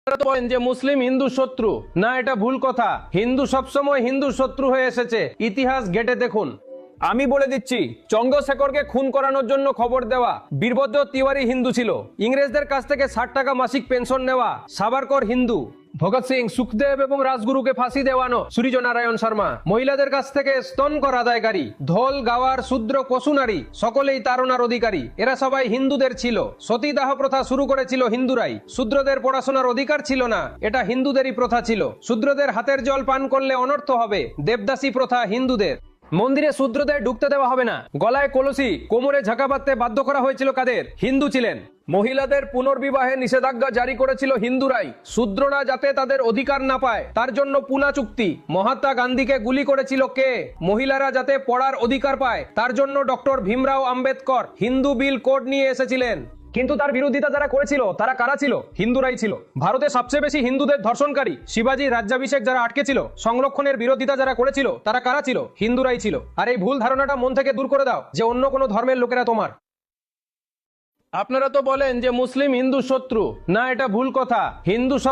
তো বলেন যে মুসলিম হিন্দু শত্রু, না এটা ভুল কথা। হিন্দু সবসময় হিন্দু শত্রু হয়ে এসেছে, ইতিহাস ঘেটে দেখুন। আমি বলে দিচ্ছি, চন্দ্রশেখরকে খুন করানোর জন্য খবর দেওয়া বীরভদ্র তিওয়ারি হিন্দু ছিল। ইংরেজদের কাছ থেকে 60 টাকা মাসিক পেনশন নেওয়া সাভারকর হিন্দু। ভগৎ সিং, সুখদেব এবং রাজগুরুকে ফাঁসি দেওয়ানো সূর্য নারায়ণ শর্মা। মহিলাদের কাছ থেকে স্তন কর আদায়কারী, ধোল গাওয়ার শূদ্র পশু নারী সকলেই তাড়নার অধিকারী। এরা সবাই হিন্দুদের ছিল। সতীদাহ প্রথা শুরু করেছিল হিন্দুরাই। শূদ্রদের পড়াশোনার অধিকার ছিল না, এটা হিন্দুদেরই প্রথা ছিল। শূদ্রদের হাতের জল পান করলে অনর্থ হবে, দেবদাসী প্রথা হিন্দুদের। মন্দিরে শূদ্রদের ঢুকতে দেওয়া হবে না। গলায় কলসি, কোমরে ঝাঁকা বাঁধতে বাধ্য করা হয়েছিল কাদের? হিন্দু ছিলেন। মহিলাদের পুনর্বিবাহে নিষেধাজ্ঞা জারি করেছিল হিন্দুরাই, শূদ্ররা যাতে তাদের অধিকার না পায় তার জন্য পুনা চুক্তি। মহাত্মা গান্ধীকে গুলি করেছিল কে? মহিলারা যাতে পড়ার অধিকার পায় তার জন্য ডক্টর ভীমরাও আম্বেদকর হিন্দু বিল কোড নিয়ে এসেছিলেন। কিন্তু তার বিরোধিতা যারা করেছিল তারা কারা ছিল? হিন্দুরাই ছিল। ভারতে সবচেয়ে বেশি হিন্দুদের ধর্ষণকারী, শিবাজী রাজ্যাভিষেক যারা আটকে ছিল, সংরক্ষণের বিরোধিতা যারা করেছিল তারা কারা ছিল? হিন্দুরাই ছিল। আর এই ভুল ধারণাটা মন থেকে দূর করে দাও যে অন্য কোনো ধর্মের লোকেরা তোমার। আপনারা তো বলেন যে মুসলিম হিন্দু শত্রু, না এটা ভুল কথা। হিন্দু সব